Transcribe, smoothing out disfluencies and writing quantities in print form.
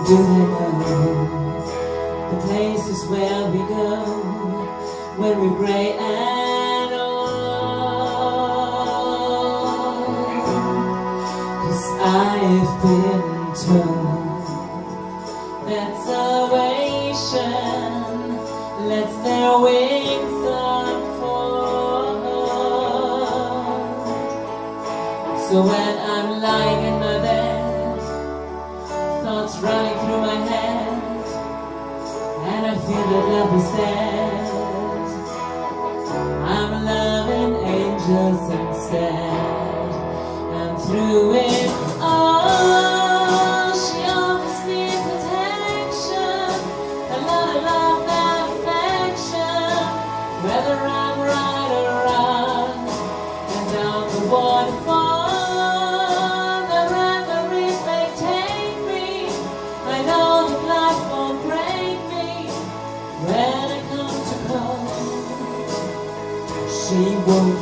Do they know the places where we go when we pray and all? 'Cause I've been told that salvation lets their wings unfold. So when I'm lying in my bed, thoughts running through my head, and I feel that love is dead, I'm loving angels instead. And through it all, she offers me protection, a lot of love and affection, whether I'm right or wrong, and down the waterfall. When I come to call, she won't